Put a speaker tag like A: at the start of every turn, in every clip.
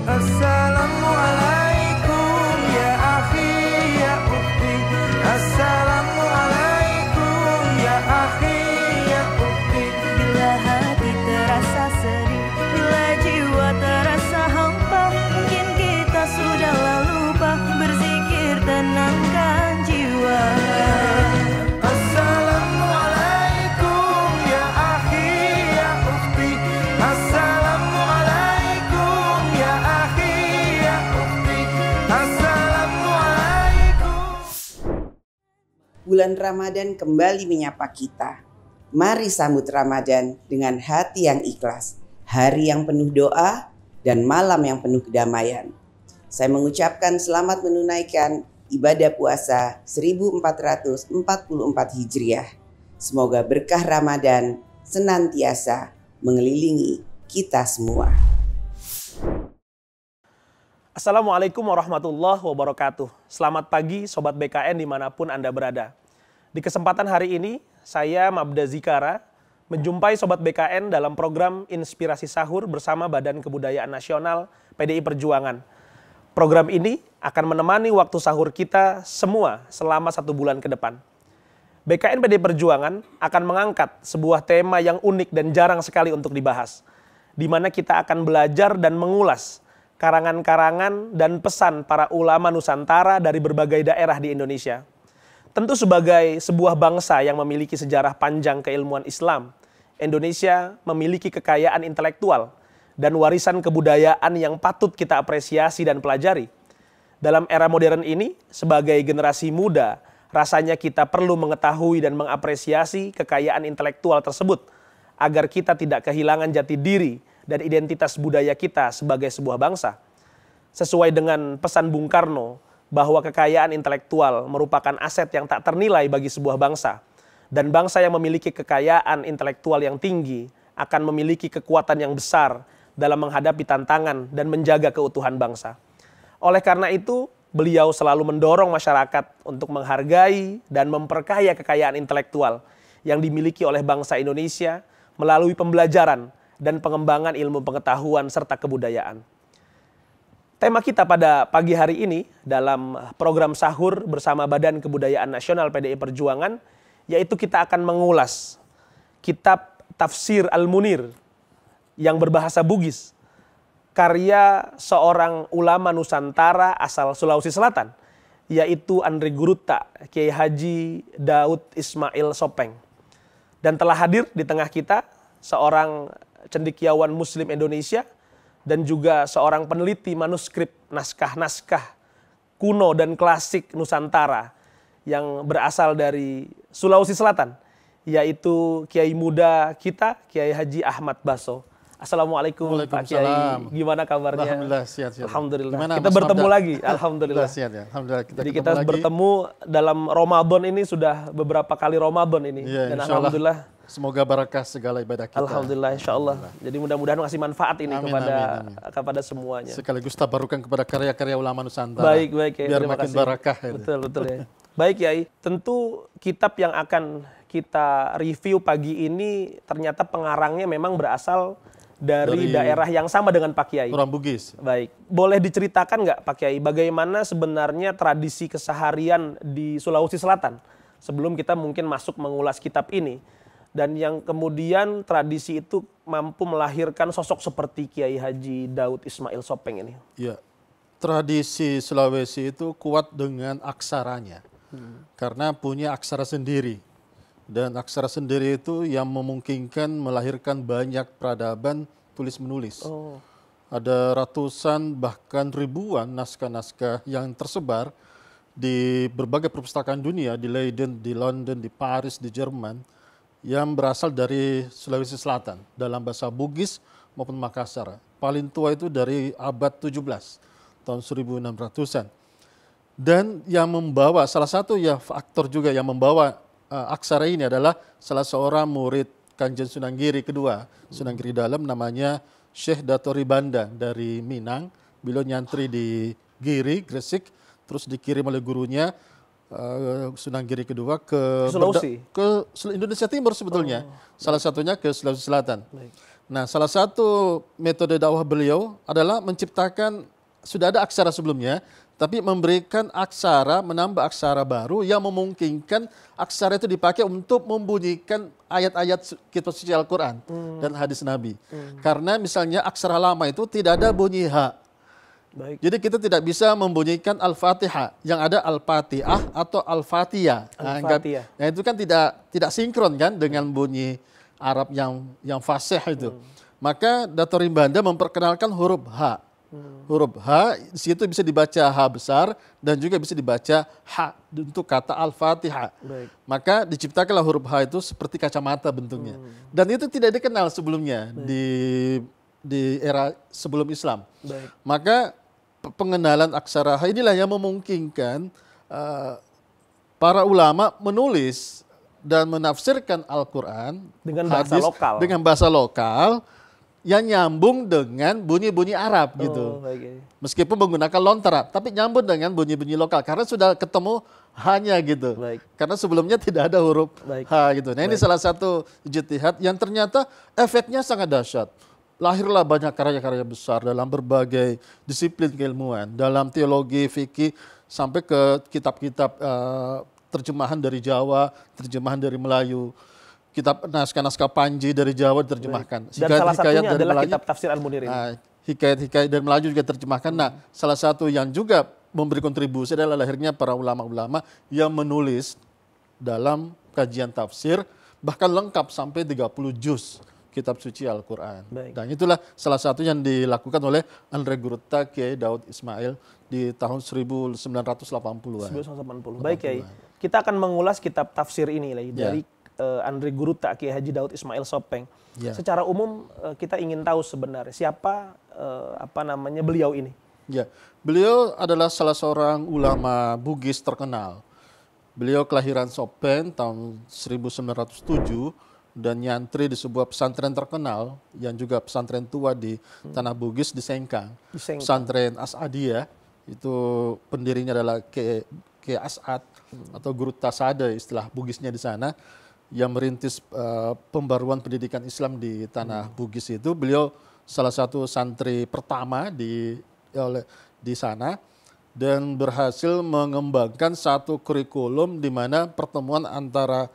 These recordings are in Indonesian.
A: Assalamualaikum ya akhi ya ukhti. Assalamualaikum ya akhi ya ukhti.
B: Bila hati terasa sedih, bila jiwa terasa hampa, mungkin kita sudah lupa berzikir tenangkan jiwa.
A: Assalamualaikum ya akhi ya ukhti. Assalamualaikum ya akhi ya ukhti. Assalamualaikum.
C: Bulan Ramadan kembali menyapa kita. Mari sambut Ramadan dengan hati yang ikhlas, hari yang penuh doa, dan malam yang penuh kedamaian. Saya mengucapkan selamat menunaikan ibadah puasa 1444 Hijriah. Semoga berkah Ramadan senantiasa mengelilingi kita semua.
D: Assalamualaikum warahmatullahi wabarakatuh. Selamat pagi Sobat BKN dimanapun Anda berada. Di kesempatan hari ini, saya Mabda Zikara menjumpai Sobat BKN dalam program Inspirasi Sahur bersama Badan Kebudayaan Nasional PDI Perjuangan. Program ini akan menemani waktu sahur kita semua selama 1 bulan ke depan. BKN PDI Perjuangan akan mengangkat sebuah tema yang unik dan jarang sekali untuk dibahas, di mana kita akan belajar dan mengulas karangan-karangan dan pesan para ulama Nusantara dari berbagai daerah di Indonesia. Tentu sebagai sebuah bangsa yang memiliki sejarah panjang keilmuan Islam, Indonesia memiliki kekayaan intelektual dan warisan kebudayaan yang patut kita apresiasi dan pelajari. Dalam era modern ini, sebagai generasi muda, rasanya kita perlu mengetahui dan mengapresiasi kekayaan intelektual tersebut agar kita tidak kehilangan jati diri dan identitas budaya kita sebagai sebuah bangsa. Sesuai dengan pesan Bung Karno bahwa kekayaan intelektual merupakan aset yang tak ternilai bagi sebuah bangsa, dan bangsa yang memiliki kekayaan intelektual yang tinggi akan memiliki kekuatan yang besar dalam menghadapi tantangan dan menjaga keutuhan bangsa. Oleh karena itu, beliau selalu mendorong masyarakat untuk menghargai dan memperkaya kekayaan intelektual yang dimiliki oleh bangsa Indonesia melalui pembelajaran dan pengembangan ilmu pengetahuan serta kebudayaan. Tema kita pada pagi hari ini dalam program sahur bersama Badan Kebudayaan Nasional PDI Perjuangan, yaitu kita akan mengulas kitab Tafsir Al-Munir yang berbahasa Bugis, karya seorang ulama Nusantara asal Sulawesi Selatan, yaitu Andre Guruta, Kiai Haji Daud Ismail Sopeng. Dan telah hadir di tengah kita seorang cendekiawan Muslim Indonesia dan juga seorang peneliti manuskrip naskah-naskah kuno dan klasik Nusantara yang berasal dari Sulawesi Selatan, yaitu Kiai muda kita, Kiai Haji Ahmad Baso. Assalamualaikum Pak Kiai, gimana kabarnya?
E: Alhamdulillah sehat.
D: Alhamdulillah.
E: Gimana,
D: kita
E: Mas
D: bertemu
E: Mabda?
D: lagi, alhamdulillah.
E: Sehat ya. Alhamdulillah
D: Jadi kita bertemu dalam Ramadan ini sudah beberapa kali Ramadan ini,
E: ya,
D: dan
E: alhamdulillah.
D: alhamdulillah.
E: Semoga barakah segala ibadah kita.
D: Alhamdulillah, insya Allah. Jadi mudah-mudahan ngasih manfaat ini
E: Amin,
D: kepada semuanya.
E: Sekaligus tabarukan kepada karya-karya ulama Nusantara.
D: Baik ya.
E: Biar
D: Terima
E: makin
D: kasih.
E: barakah. Ya.
D: Betul ya. Baik Yai, tentu kitab yang akan kita review pagi ini ternyata pengarangnya memang berasal dari daerah yang sama dengan Pak Kiai.
E: Orang Bugis.
D: Baik, boleh diceritakan nggak Pak Kiai bagaimana sebenarnya tradisi keseharian di Sulawesi Selatan sebelum kita mungkin masuk mengulas kitab ini. Dan yang kemudian tradisi itu mampu melahirkan sosok seperti Kiai Haji Daud Ismail Sopeng ini.
E: Ya, tradisi Sulawesi itu kuat dengan aksaranya, karena punya aksara sendiri. Dan aksara sendiri itu yang memungkinkan melahirkan banyak peradaban tulis-menulis. Ada ratusan bahkan ribuan naskah-naskah yang tersebar di berbagai perpustakaan dunia, di Leiden, di London, di Paris, di Jerman, yang berasal dari Sulawesi Selatan dalam bahasa Bugis maupun Makassar. Paling tua itu dari abad 17, tahun 1600-an. Dan yang membawa, salah satu ya faktor juga yang membawa aksara ini adalah salah seorang murid Kanjeng Sunan Giri kedua, Sunan Giri Dalam, namanya Syekh Datori Bandang dari Minang. Beliau nyantri di Giri, Gresik, terus dikirim oleh gurunya Sunan Giri kedua ke Indonesia Timur sebetulnya. Salah satunya ke Sulawesi Selatan.
D: Baik.
E: Nah, salah satu metode dakwah beliau adalah menciptakan, sudah ada aksara sebelumnya, tapi memberikan aksara, menambah aksara baru yang memungkinkan aksara itu dipakai untuk membunyikan ayat-ayat kitab suci Al-Quran dan hadis Nabi. Karena misalnya aksara lama itu tidak ada bunyi ha.
D: Baik.
E: Jadi kita tidak bisa membunyikan Al-Fatihah, yang ada Al-Fatihah atau Al-Fatihah.
D: Al-Fatihah.
E: Nah, itu kan tidak sinkron kan dengan bunyi Arab yang fasih itu. Maka Datori Banda memperkenalkan huruf H. Huruf H di situ bisa dibaca H besar dan juga bisa dibaca H untuk kata Al-Fatihah.
D: Baik.
E: Maka diciptakanlah huruf H itu seperti kacamata bentuknya. Dan itu tidak dikenal sebelumnya di era sebelum Islam.
D: Baik.
E: Maka pengenalan aksara H inilah yang memungkinkan para ulama menulis dan menafsirkan Al-Quran
D: Dengan bahasa lokal.
E: dengan bahasa lokal yang nyambung dengan bunyi-bunyi Arab gitu.
D: Baik.
E: Meskipun menggunakan lontara, tapi nyambung dengan bunyi-bunyi lokal karena sudah ketemu hanya gitu.
D: Baik.
E: Karena sebelumnya tidak ada huruf
D: Baik.
E: H gitu. Nah, ini salah satu ijtihad yang ternyata efeknya sangat dahsyat. Lahirlah banyak karya-karya besar dalam berbagai disiplin keilmuan, dalam teologi, fikih, sampai ke kitab-kitab terjemahan dari Jawa, terjemahan dari Melayu, kitab naskah-naskah Panji dari Jawa diterjemahkan.
D: Dan salah satunya
E: dari
D: adalah
E: Melayu,
D: kitab tafsir Al-Munir ini.
E: hikayat-hikayat dari Melayu juga terjemahkan. Nah, salah satu yang juga memberi kontribusi adalah lahirnya para ulama-ulama yang menulis dalam kajian tafsir, bahkan lengkap sampai 30 juz kitab suci Al-Quran. Dan itulah salah satu yang dilakukan oleh Andre Gurutta Kiai Daud Ismail di tahun 1980-an.
D: 1980. Baik Kiai, kita akan mengulas kitab tafsir ini dari Andre Gurutta Kiai Haji Daud Ismail Sopeng. Secara umum kita ingin tahu sebenarnya siapa beliau ini.
E: Ya, beliau adalah salah seorang ulama Bugis terkenal. Beliau kelahiran Sopeng tahun 1907 dan nyantri di sebuah pesantren terkenal yang juga pesantren tua di Tanah Bugis di Sengkang. Pesantren As'adiyah, itu pendirinya adalah Kiai As'ad atau Guru Tasade istilah Bugisnya di sana, yang merintis pembaruan pendidikan Islam di Tanah Bugis itu. Beliau salah satu santri pertama di sana dan berhasil mengembangkan satu kurikulum di mana pertemuan antara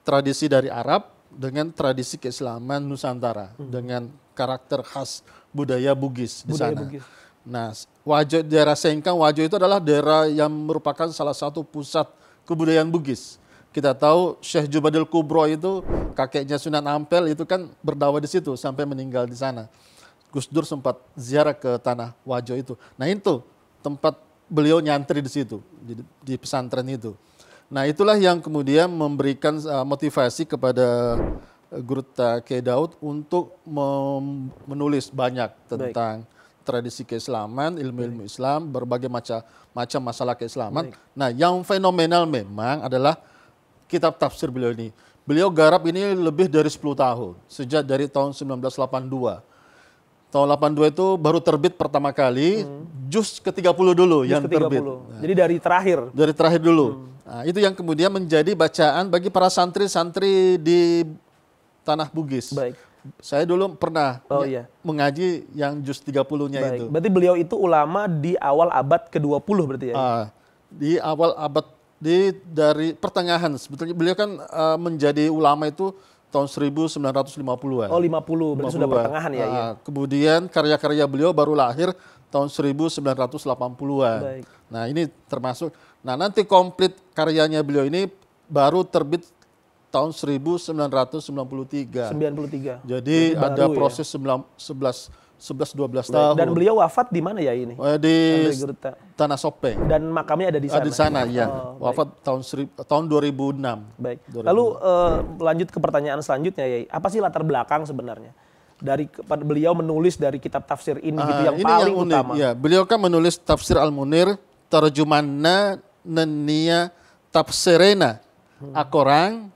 E: tradisi dari Arab dengan tradisi keislaman Nusantara dengan karakter khas budaya Bugis di sana.
D: Bugis.
E: Nah, Wajo, daerah Sengkang, Wajo itu adalah daerah yang merupakan salah satu pusat kebudayaan Bugis. Kita tahu Syekh Jubadil Kubro itu kakeknya Sunan Ampel itu kan berdakwah di situ sampai meninggal di sana. Gus Dur sempat ziarah ke tanah Wajo itu. Nah, itu tempat beliau nyantri di situ di pesantren itu. Nah, itulah yang kemudian memberikan motivasi kepada Gurutta Kiai Daud untuk menulis banyak tentang tradisi keislaman, ilmu-ilmu Islam, berbagai macam masalah keislaman. Nah, yang fenomenal memang adalah kitab tafsir beliau ini. Beliau garap ini lebih dari 10 tahun, sejak dari tahun 1982. Tahun 82 itu baru terbit pertama kali, juz ke-30 dulu yang terbit.
D: Nah, jadi dari terakhir. Dari
E: terakhir dulu. Nah, itu yang kemudian menjadi bacaan bagi para santri-santri di Tanah Bugis.
D: Baik.
E: Saya dulu pernah mengaji yang juz 30-nya itu.
D: Berarti beliau itu ulama di awal abad ke-20 berarti ya?
E: Di awal abad dari pertengahan. Sebetulnya beliau kan menjadi ulama itu tahun 1950-an.
D: Oh 50, berarti sudah pertengahan ya. Iya.
E: Kemudian karya-karya beliau baru lahir tahun 1980-an.
D: Baik.
E: Nah ini termasuk, nah nanti komplit karyanya beliau ini baru terbit tahun 1993.
D: 93.
E: Jadi
D: Berarti
E: ada
D: baru,
E: proses 11-12 tahun.
D: Dan beliau wafat di mana ya ini?
E: Di
D: Andre Gruta.
E: Tanah Sopeng.
D: Dan makamnya ada di sana.
E: Di sana ya.
D: Oh,
E: Wafat tahun 2006.
D: Baik.
E: 2006.
D: Lalu lanjut ke pertanyaan selanjutnya ya. Apa sih latar belakang sebenarnya dari beliau menulis dari kitab tafsir ini gitu yang
E: ini
D: paling
E: yang unik.
D: utama?
E: Ya, beliau kan menulis Tafsir Al-Munir, terjemahannya Nenia Tafsirena. Akorang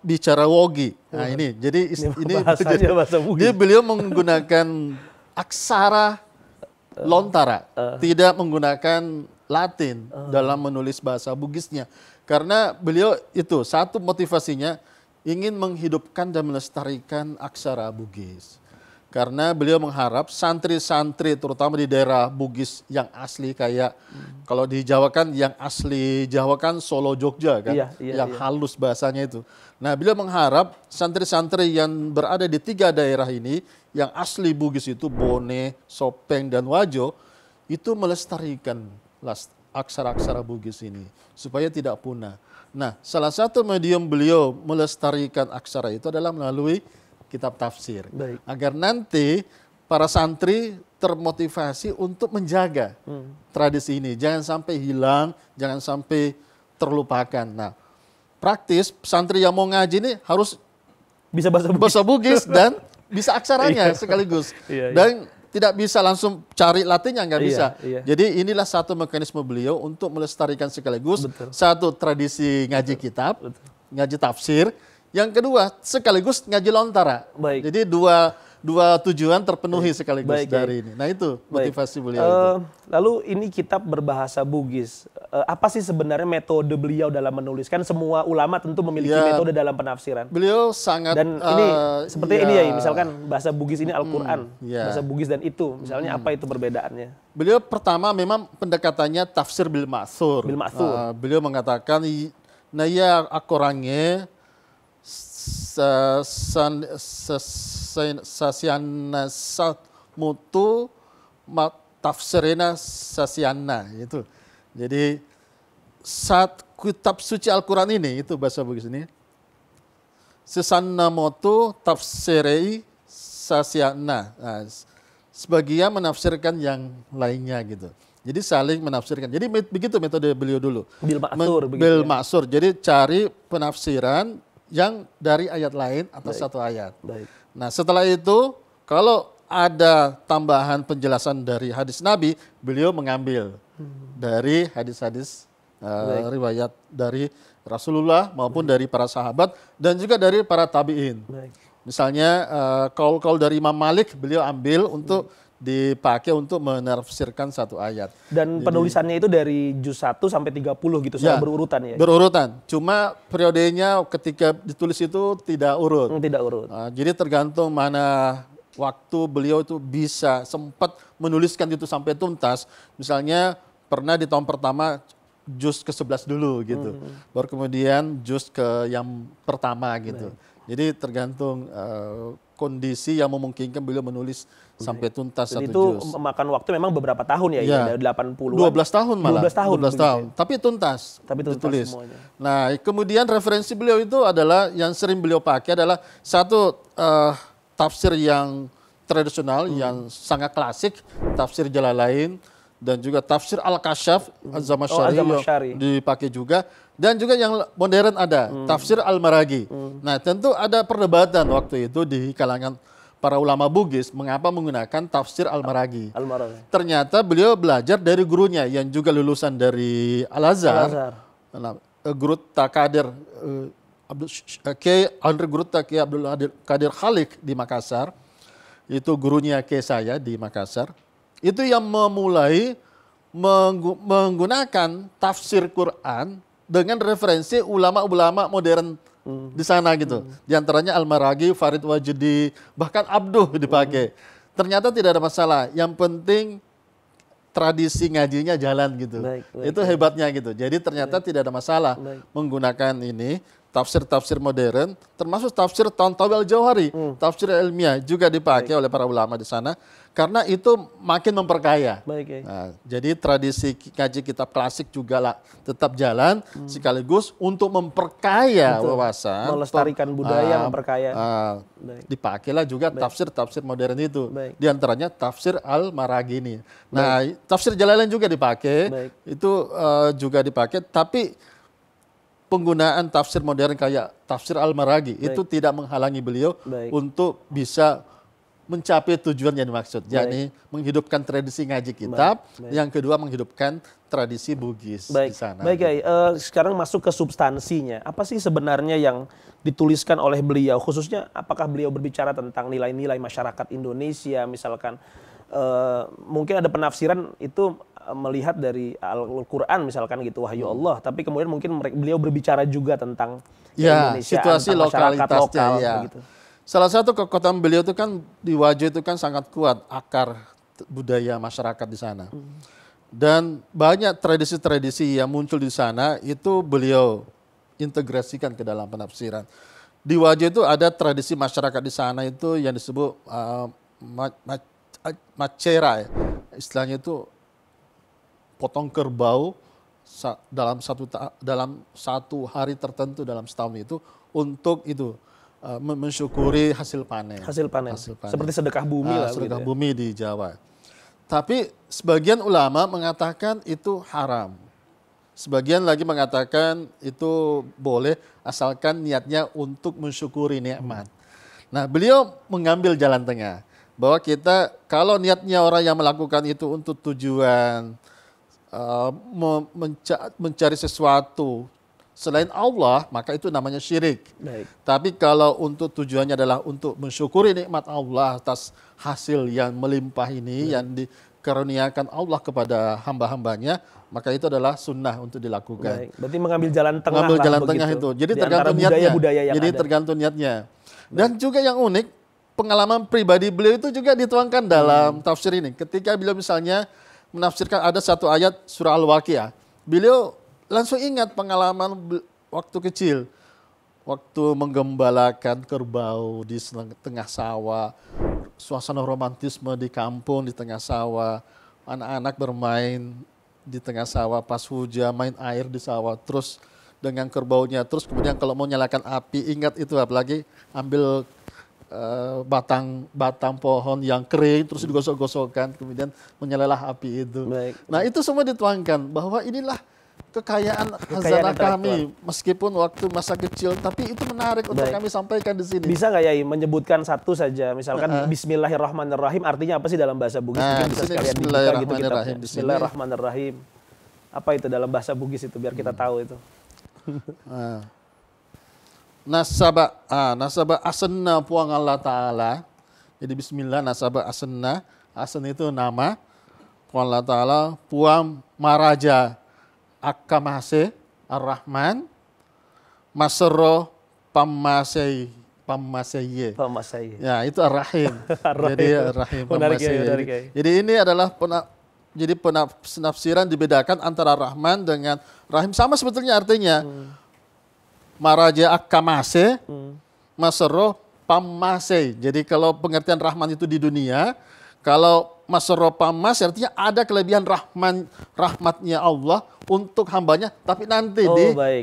E: bicara wogi. Nah ini, jadi ini
D: bahasanya bahasa Bugis.
E: dia beliau menggunakan aksara lontara, tidak menggunakan Latin dalam menulis bahasa Bugisnya. Karena beliau itu satu motivasinya ingin menghidupkan dan melestarikan aksara Bugis. Karena beliau mengharap santri-santri terutama di daerah Bugis yang asli kayak kalau di Jawa kan yang asli Jawa kan Solo Jogja kan, yang halus bahasanya itu. Nah beliau mengharap santri-santri yang berada di 3 daerah ini yang asli Bugis itu Bone, Sopeng dan Wajo itu melestarikan aksara-aksara Bugis ini supaya tidak punah. Nah salah satu medium beliau melestarikan aksara itu adalah melalui kitab tafsir.
D: Baik.
E: Agar nanti para santri termotivasi untuk menjaga tradisi ini. Jangan sampai hilang, jangan sampai terlupakan. Nah, praktis santri yang mau ngaji ini harus
D: Bisa bahasa Bugis.
E: bahasa Bugis dan bisa aksaranya sekaligus.
D: Iya.
E: Dan tidak bisa langsung cari Latinnya, nggak bisa.
D: Iya.
E: Jadi inilah satu mekanisme beliau untuk melestarikan sekaligus
D: Betul.
E: satu tradisi ngaji kitab, ngaji tafsir. Yang kedua, sekaligus ngaji lontara.
D: Baik.
E: Jadi dua tujuan terpenuhi sekaligus
D: Baik,
E: dari ini. Nah itu motivasi beliau
D: Eh,
E: itu.
D: Lalu ini kitab berbahasa Bugis. Apa sih sebenarnya metode beliau dalam menulis? Kan semua ulama tentu memiliki
E: Ya.
D: metode dalam penafsiran.
E: Beliau sangat
D: Dan ini seperti ini ya, misalkan bahasa Bugis ini Al-Quran,
E: ya.
D: bahasa Bugis dan itu, misalnya apa itu perbedaannya?
E: Beliau pertama memang pendekatannya tafsir bil ma'thur.
D: Bil ma'thur.
E: Beliau mengatakan naya akorangnya sasiana mutu tafsirina sasiana itu. Jadi saat kitab suci Al-Quran ini itu bahasa Bugis ini sesana mutu tafsirei sasiana. Nah, sebagian menafsirkan yang lainnya gitu. Jadi saling menafsirkan. Jadi begitu metode beliau dulu.
D: Bil ma'thur begitu
E: Bil
D: ya?
E: ma'thur. Jadi cari penafsiran yang dari ayat lain atau satu ayat.
D: Baik.
E: Nah setelah itu kalau ada tambahan penjelasan dari hadis Nabi, beliau mengambil dari hadis-hadis riwayat dari Rasulullah maupun dari para sahabat dan juga dari para tabi'in.
D: Baik.
E: Misalnya kaul-kaul dari Imam Malik beliau ambil untuk dipakai untuk menafsirkan satu ayat.
D: Dan penulisannya itu dari juz 1 sampai 30 gitu, secara berurutan ya?
E: Berurutan. Cuma periodenya ketika ditulis itu tidak urut.
D: Tidak urut.
E: Jadi tergantung mana waktu beliau itu bisa sempat menuliskan itu sampai tuntas. Misalnya pernah di tahun pertama juz ke-11 dulu gitu. Baru kemudian juz ke yang pertama gitu. Jadi tergantung kondisi yang memungkinkan beliau menulis sampai tuntas
D: Dan
E: satu
D: itu
E: juz.
D: memakan waktu memang beberapa tahun ya,
E: Ya.
D: dari 80-an.
E: 12 tahun malah.
D: 12 tahun.
E: 12 tahun. Tapi tuntas.
D: Tapi tuntas
E: ditulis.
D: semuanya.
E: Nah, kemudian referensi beliau itu adalah yang sering beliau pakai adalah satu tafsir yang tradisional yang sangat klasik, tafsir Jalalain dan juga tafsir Al-Kasyaf Az-Zamakhsyari
D: Az-Zamakhsyari.
E: dipakai juga dan juga yang modern ada tafsir Al-Maraghi. Nah, tentu ada perdebatan waktu itu di kalangan para ulama Bugis mengapa menggunakan tafsir Al-Maraghi.
D: Al-Maraghi.
E: Ternyata beliau belajar dari gurunya yang juga lulusan dari Al-Azhar. Nah, Guru Takadir Andre Guru Abdul Qadir Khalik di Makassar. Itu gurunya ke saya di Makassar. Itu yang memulai menggunakan tafsir Quran dengan referensi ulama-ulama modern di sana gitu. Di antaranya Al-Maraghi, Farid Wajdi, bahkan Abduh dipakai. Ternyata tidak ada masalah. Yang penting tradisi ngajinya jalan gitu.
D: Baik,
E: Itu hebatnya gitu. Jadi ternyata tidak ada masalah menggunakan ini tafsir-tafsir modern, termasuk tafsir Tantawi Al-Jauhari, tafsir ilmiah juga dipakai oleh para ulama di sana, karena itu makin memperkaya.
D: Baik,
E: Nah, jadi tradisi ngaji kitab klasik juga lah tetap jalan, sekaligus untuk memperkaya wawasan,
D: melestarikan budaya, memperkaya.
E: Dipakailah juga tafsir-tafsir modern itu.
D: Baik.
E: Di antaranya tafsir Al-Maragini. Nah, tafsir Jalalain juga dipakai,
D: Baik.
E: itu juga dipakai, tapi penggunaan tafsir modern kayak tafsir Al-Maraghi itu tidak menghalangi beliau
D: Baik.
E: untuk bisa mencapai tujuan yang dimaksud, yakni menghidupkan tradisi ngaji kitab, yang kedua menghidupkan tradisi Bugis di sana.
D: Baik, Kiai. Sekarang masuk ke substansinya. Apa sih sebenarnya yang dituliskan oleh beliau? Khususnya apakah beliau berbicara tentang nilai-nilai masyarakat Indonesia, misalkan mungkin ada penafsiran itu melihat dari Al-Quran misalkan gitu, wahyu Allah. Tapi kemudian mungkin beliau berbicara juga tentang Indonesia,
E: situasi
D: tentang masyarakat
E: lokalitasnya.
D: lokal.
E: Ya.
D: Begitu.
E: Salah satu kekuatan beliau itu kan di Wajo itu kan sangat kuat akar budaya masyarakat di sana. Dan banyak tradisi-tradisi yang muncul di sana itu beliau integrasikan ke dalam penafsiran. Di Wajo itu ada tradisi masyarakat di sana itu yang disebut macera, ya. Istilahnya itu potong kerbau dalam satu hari tertentu dalam setahun itu untuk itu mensyukuri hasil panen.
D: Hasil panen. Seperti sedekah bumi lah.
E: Sedekah
D: gitu ya.
E: bumi di Jawa. Tapi sebagian ulama mengatakan itu haram. Sebagian lagi mengatakan itu boleh asalkan niatnya untuk mensyukuri nikmat. Nah, beliau mengambil jalan tengah bahwa kita kalau niatnya orang yang melakukan itu untuk tujuan mencari sesuatu selain Allah, maka itu namanya syirik.
D: Baik.
E: Tapi kalau untuk tujuannya adalah untuk mensyukuri nikmat Allah atas hasil yang melimpah ini, yang dikaruniakan Allah kepada hamba-hambanya, maka itu adalah sunnah untuk dilakukan.
D: Baik. Berarti mengambil jalan tengah.
E: Mengambil
D: lah
E: jalan
D: begitu.
E: tengah itu. Jadi
D: Di
E: tergantung
D: antara
E: niatnya.
D: budaya yang
E: Jadi
D: ada.
E: tergantung niatnya. Dan juga yang unik, pengalaman pribadi beliau itu juga dituangkan dalam tafsir ini. Ketika beliau misalnya menafsirkan ada satu ayat surah Al-Waqiah, beliau langsung ingat pengalaman waktu kecil, waktu menggembalakan kerbau di tengah sawah, suasana romantisme di kampung di tengah sawah, anak-anak bermain di tengah sawah pas hujan, main air di sawah, terus dengan kerbaunya, terus kemudian kalau mau nyalakan api, ingat itu apalagi ambil batang pohon yang kering terus digosok-gosokkan kemudian menyalalah api itu.
D: Baik.
E: Nah itu semua dituangkan bahwa inilah kekayaan khazanah kami meskipun waktu masa kecil, tapi itu menarik untuk kami sampaikan di sini.
D: Bisa nggak ya menyebutkan satu saja, misalkan Bismillahirrahmanirrahim artinya apa sih dalam bahasa Bugis?
E: Nah,
D: Mungkin bisa
E: di sini
D: sekalian dibuka gitu
E: Bismillahirrahmanirrahim.
D: kitabnya. Bismillahirrahmanirrahim. Apa itu dalam bahasa Bugis itu biar kita tahu itu.
E: Nasabah asenna puang Allah Ta'ala. Jadi bismillah nasabah asenna. Asen itu nama. Puang Allah Ta'ala. Puang maraja akamase ar-Rahman. Masero pamaseye. Ya itu ar-Rahim. Jadi ar-Rahim. Jadi ini adalah penafsiran dibedakan antara Rahman dengan Rahim. Sama sebetulnya artinya. Maraja akamase, masero pamase. Jadi kalau pengertian Rahman itu di dunia, kalau masero pamase artinya ada kelebihan rahmatnya Allah untuk hambanya, tapi nanti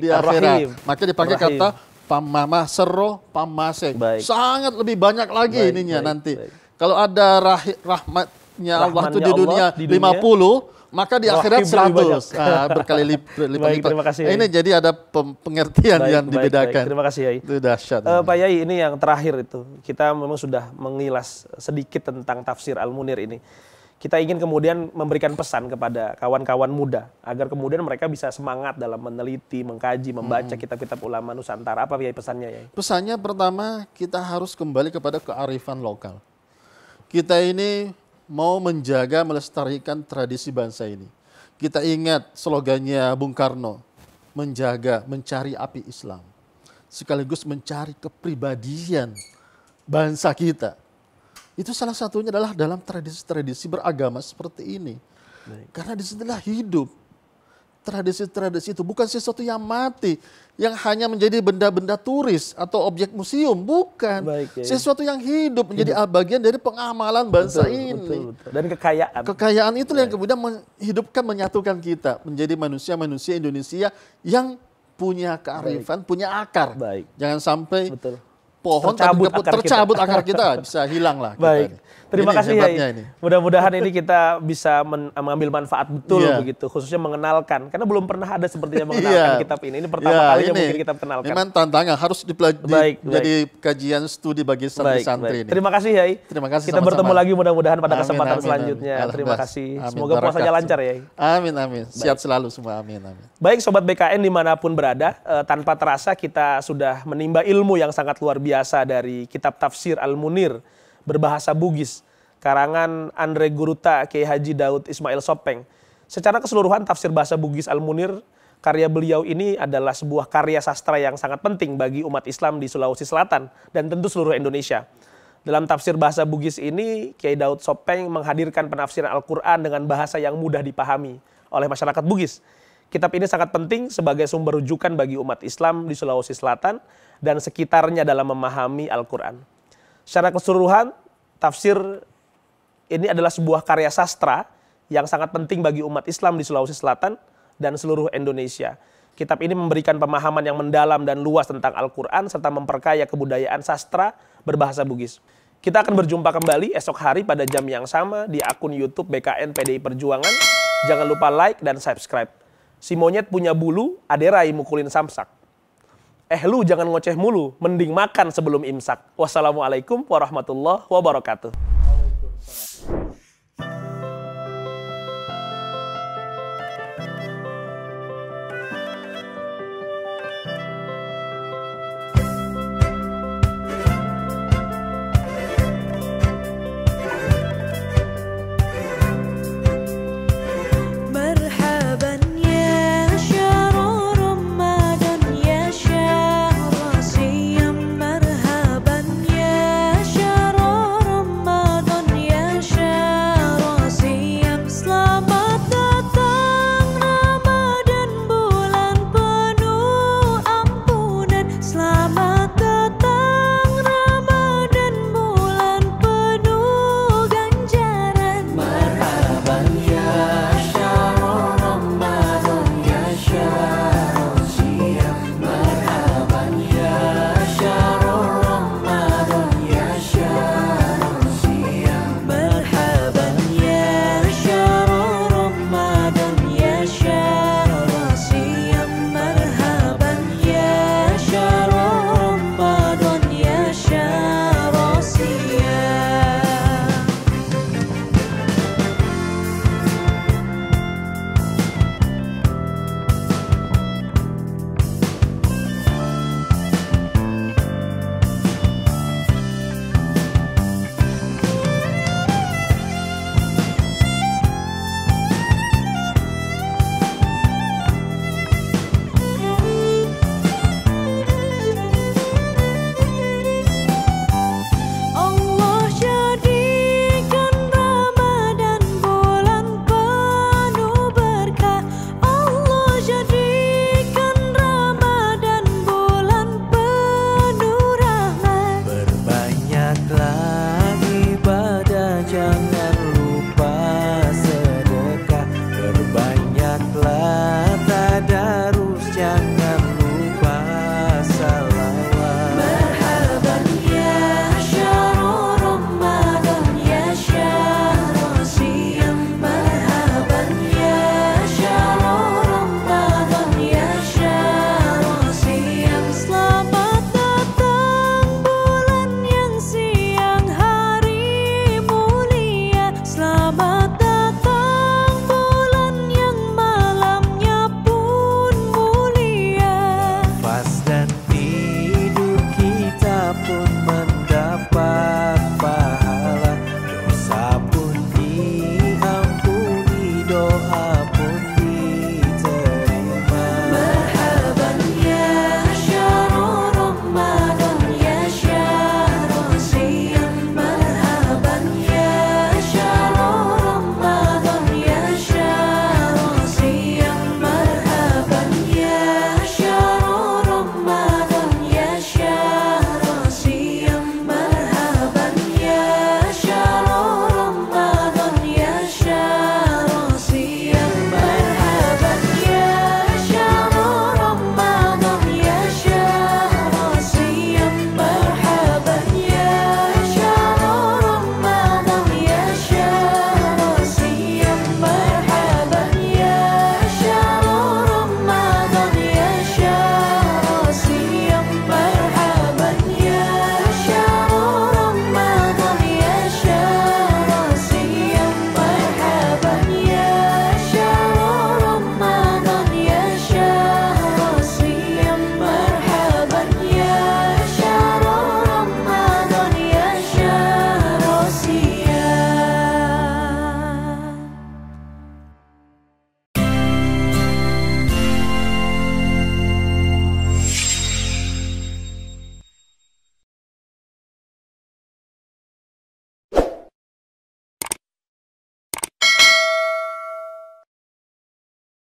E: di akhirat. Maka dipakai kata masero pamase. Sangat lebih banyak lagi ininya nanti. Kalau ada rahmatnya Allah itu di dunia 50, maka di akhirat 100, berkali lipat.
D: Terima kasih.
E: Ini jadi ada pengertian yang dibedakan.
D: Terima kasih, Yai.
E: Itu dahsyat.
D: Pak Yai, ini yang terakhir itu. Kita memang sudah mengilas sedikit tentang tafsir Al-Munir ini. Kita ingin kemudian memberikan pesan kepada kawan-kawan muda agar kemudian mereka bisa semangat dalam meneliti, mengkaji, membaca kitab-kitab ulama Nusantara. Apa Yai pesannya, Yai?
E: Pesannya pertama, kita harus kembali kepada kearifan lokal. Kita ini mau menjaga, melestarikan tradisi bangsa ini. Kita ingat slogannya Bung Karno, menjaga, mencari api Islam. Sekaligus mencari kepribadian bangsa kita. Itu salah satunya adalah dalam tradisi-tradisi beragama seperti ini. Karena disitulah hidup. Tradisi-tradisi itu bukan sesuatu yang mati, yang hanya menjadi benda-benda turis atau objek museum, bukan. Sesuatu yang hidup, menjadi bagian dari pengamalan bangsa ini.
D: Betul. Dan kekayaan.
E: Kekayaan itu yang kemudian menghidupkan, menyatukan kita menjadi manusia-manusia Indonesia yang punya kearifan, punya akar. Jangan sampai pohon tercabut akar kita, bisa hilang lah.
D: Baik. Terima kasih Yai. Mudah-mudahan ini kita bisa mengambil manfaat betul begitu, khususnya mengenalkan. Karena belum pernah ada sepertinya mengenalkan kitab ini. Ini pertama kalinya mungkin kita kenalkan.
E: Memang tantangan harus jadi kajian studi bagi santri-santri ini.
D: Terima kasih Yai.
E: Terima kasih.
D: Kita bertemu lagi mudah-mudahan pada kesempatan selanjutnya. Terima kasih. Semoga puasanya lancar Yai.
E: Amin. Sehat selalu semua. Amin.
D: Baik Sobat BKN dimanapun berada, tanpa terasa kita sudah menimba ilmu yang sangat luar biasa dari kitab tafsir Al-Munir berbahasa Bugis, karangan Andre Guruta Kiai Haji Daud Ismail Sopeng. Secara keseluruhan tafsir bahasa Bugis Al-Munir, karya beliau ini adalah sebuah karya sastra yang sangat penting bagi umat Islam di Sulawesi Selatan dan tentu seluruh Indonesia. Dalam tafsir bahasa Bugis ini, Kiai Daud Sopeng menghadirkan penafsiran Al-Quran dengan bahasa yang mudah dipahami oleh masyarakat Bugis. Kitab ini sangat penting sebagai sumber rujukan bagi umat Islam di Sulawesi Selatan dan sekitarnya dalam memahami Al-Quran. Secara keseluruhan, tafsir ini adalah sebuah karya sastra yang sangat penting bagi umat Islam di Sulawesi Selatan dan seluruh Indonesia. Kitab ini memberikan pemahaman yang mendalam dan luas tentang Al-Quran serta memperkaya kebudayaan sastra berbahasa Bugis. Kita akan berjumpa kembali esok hari pada jam yang sama di akun YouTube BKN PDI Perjuangan. Jangan lupa like dan subscribe. Si monyet punya bulu, aderai mukulin samsak. Lu jangan ngoceh mulu, mending makan sebelum imsak. Wassalamualaikum warahmatullahi wabarakatuh.